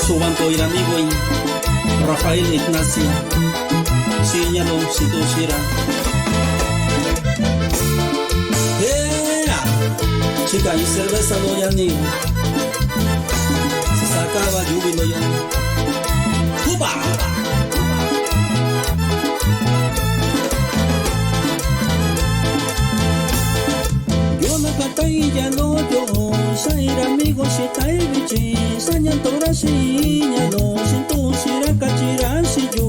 Subanto el amigo y Rafael Ignacio, señalo si tú quieras. Chica y cerveza lo ya ni se sacaba júbilo ya. ¡Cuba! Yo la cata y ya no yo, sair amigos si tai bichi, sañan toras y ya no, sin tu sira cachiran si yo.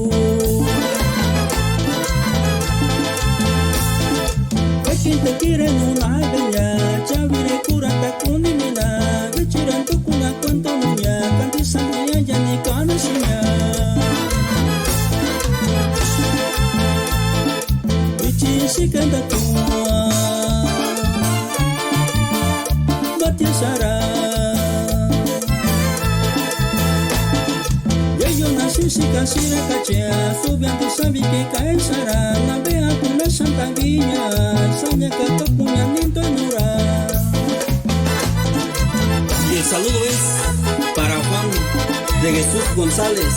Quien te quiere en una bella, chavire curata con mina, vechiran tu cuna cuanto muña, cantiza mía ya ni canasiña. Bichi si canta tua, batia sara. Yo nací si casira cachea, subiando sabe que cae sara, navea con la santa guiña, saña que tocuñamiento en ura. Y el saludo es para Juan de Jesús González,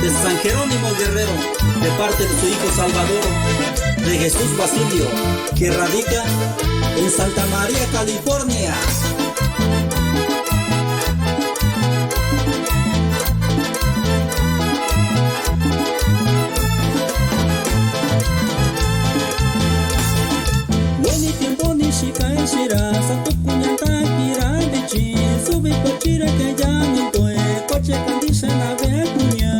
de San Jerónimo Guerrero, de parte de su hijo Salvador, de Jesús Basilio, que radica en Santa María, California. Si cae sira, santo cuñanta kira bichi, subi cochira que ya ni toe, coche candice la vea cuña.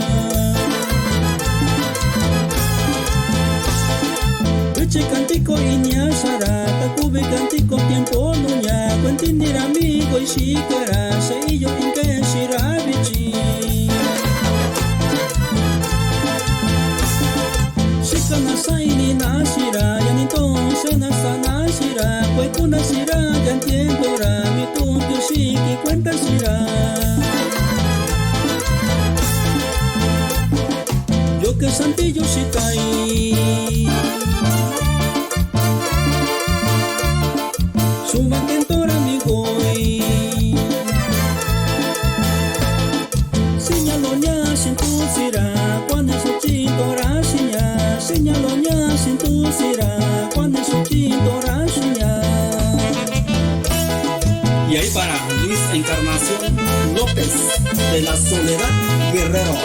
Bichi cantico iña sara, tacubi cantico tiempo nuña, cuentindir amigo y si fuera, se yo inque sira bichi. Si canasa ini nasira, ya ni se nasa sira, pues kuna sira, ya entiendo ra, mi tuntio sí que cuenta sira. Yo que santillo si caí, suma que entora mi goy, señaloña sin tu sira, cuando es chintora siña, señaloña sin tu sira, cuando es chintora siña. Y ahí para Luis Encarnación López de la Soledad Guerrero.